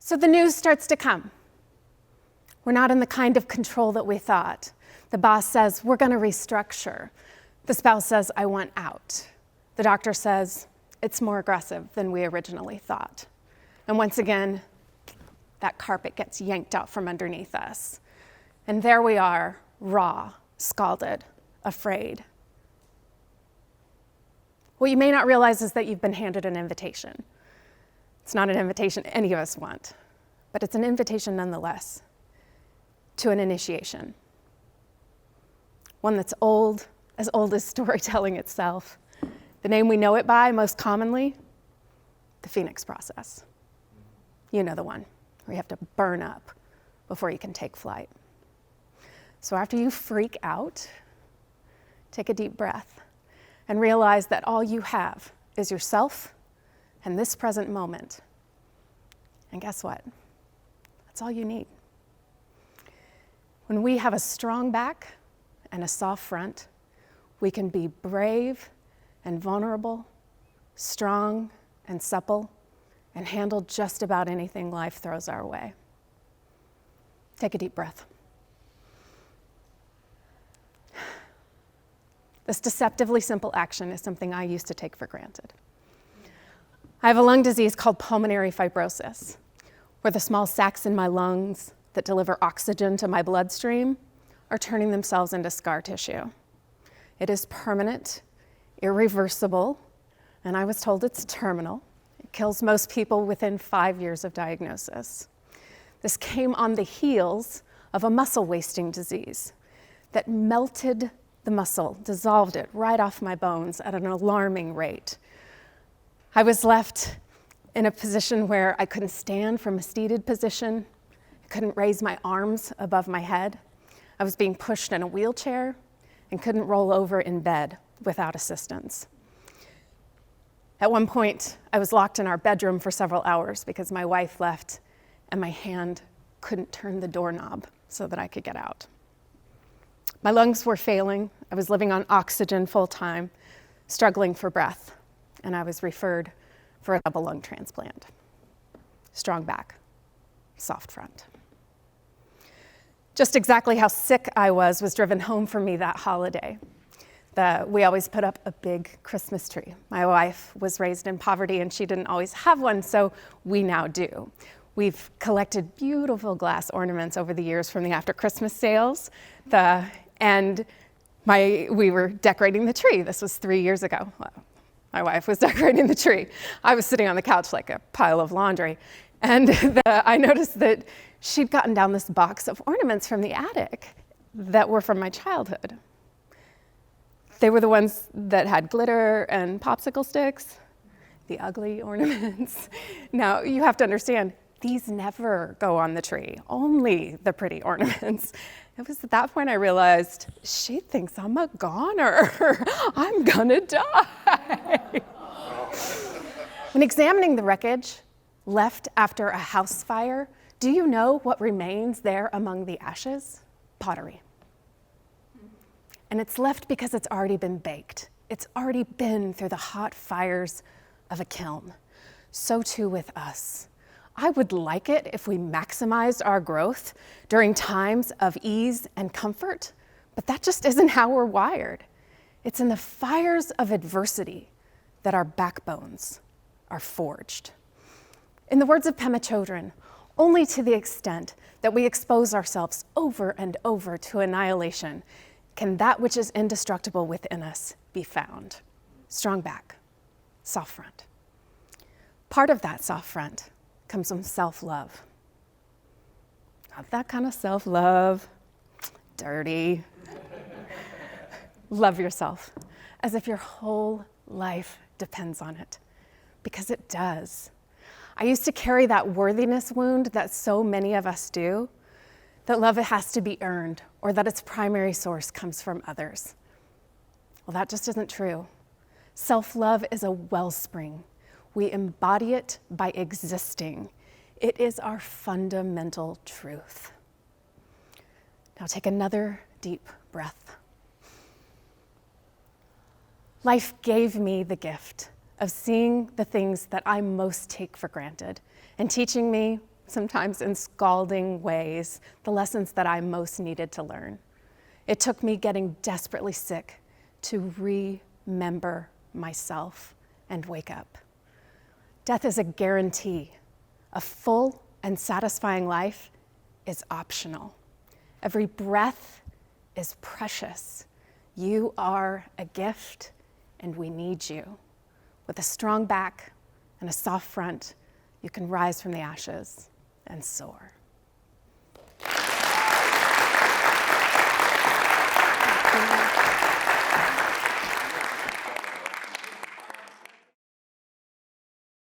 So the news starts to come. We're not in the kind of control that we thought. The boss says, we're going to restructure. The spouse says, I want out. The doctor says, it's more aggressive than we originally thought. And once again, that carpet gets yanked out from underneath us. And there we are, raw, scalded, afraid. What you may not realize is that you've been handed an invitation. It's not an invitation any of us want, but it's an invitation nonetheless to an initiation. One that's old as storytelling itself. The name we know it by most commonly, the Phoenix process. You know the one where you have to burn up before you can take flight. So after you freak out, take a deep breath and realize that all you have is yourself and this present moment. And guess what? That's all you need. When we have a strong back and a soft front, we can be brave and vulnerable, strong and supple, and handle just about anything life throws our way. Take a deep breath. This deceptively simple action is something I used to take for granted. I have a lung disease called pulmonary fibrosis, where the small sacs in my lungs that deliver oxygen to my bloodstream are turning themselves into scar tissue. It is permanent, irreversible, and I was told it's terminal. It kills most people within 5 years of diagnosis. This came on the heels of a muscle wasting disease that melted the muscle, dissolved it right off my bones at an alarming rate. I was left in a position where I couldn't stand from a seated position. I couldn't raise my arms above my head. I was being pushed in a wheelchair and couldn't roll over in bed without assistance. At one point, I was locked in our bedroom for several hours because my wife left and my hand couldn't turn the doorknob so that I could get out. My lungs were failing. I was living on oxygen full time, struggling for breath, and I was referred for a double lung transplant. Strong back, soft front. Just exactly how sick I was driven home for me that holiday. We always put up a big Christmas tree. My wife was raised in poverty and she didn't always have one, so we now do. We've collected beautiful glass ornaments over the years from the after Christmas sales, we were decorating the tree. This was 3 years ago. Well, my wife was decorating the tree. I was sitting on the couch like a pile of laundry. And I noticed that she'd gotten down this box of ornaments from the attic that were from my childhood. They were the ones that had glitter and popsicle sticks, the ugly ornaments. Now, you have to understand, these never go on the tree, only the pretty ornaments. It was at that point I realized, she thinks I'm a goner. I'm gonna die. When examining the wreckage left after a house fire, do you know what remains there among the ashes? Pottery. And it's left because it's already been baked. It's already been through the hot fires of a kiln. So too with us. I would like it if we maximized our growth during times of ease and comfort, but that just isn't how we're wired. It's in the fires of adversity that our backbones are forged. In the words of Pema Chodron, only to the extent that we expose ourselves over and over to annihilation can that which is indestructible within us be found. Strong back, soft front. Part of that soft front comes from self-love. Not that kind of self-love, dirty. Love yourself as if your whole life depends on it, because it does. I used to carry that worthiness wound that so many of us do, that love has to be earned or that its primary source comes from others. Well, that just isn't true. Self-love is a wellspring. We embody it by existing. It is our fundamental truth. Now take another deep breath. Life gave me the gift of seeing the things that I most take for granted and teaching me sometimes in scalding ways, the lessons that I most needed to learn. It took me getting desperately sick to remember myself and wake up. Death is a guarantee. A full and satisfying life is optional. Every breath is precious. You are a gift, and we need you. With a strong back and a soft front, you can rise from the ashes and soar.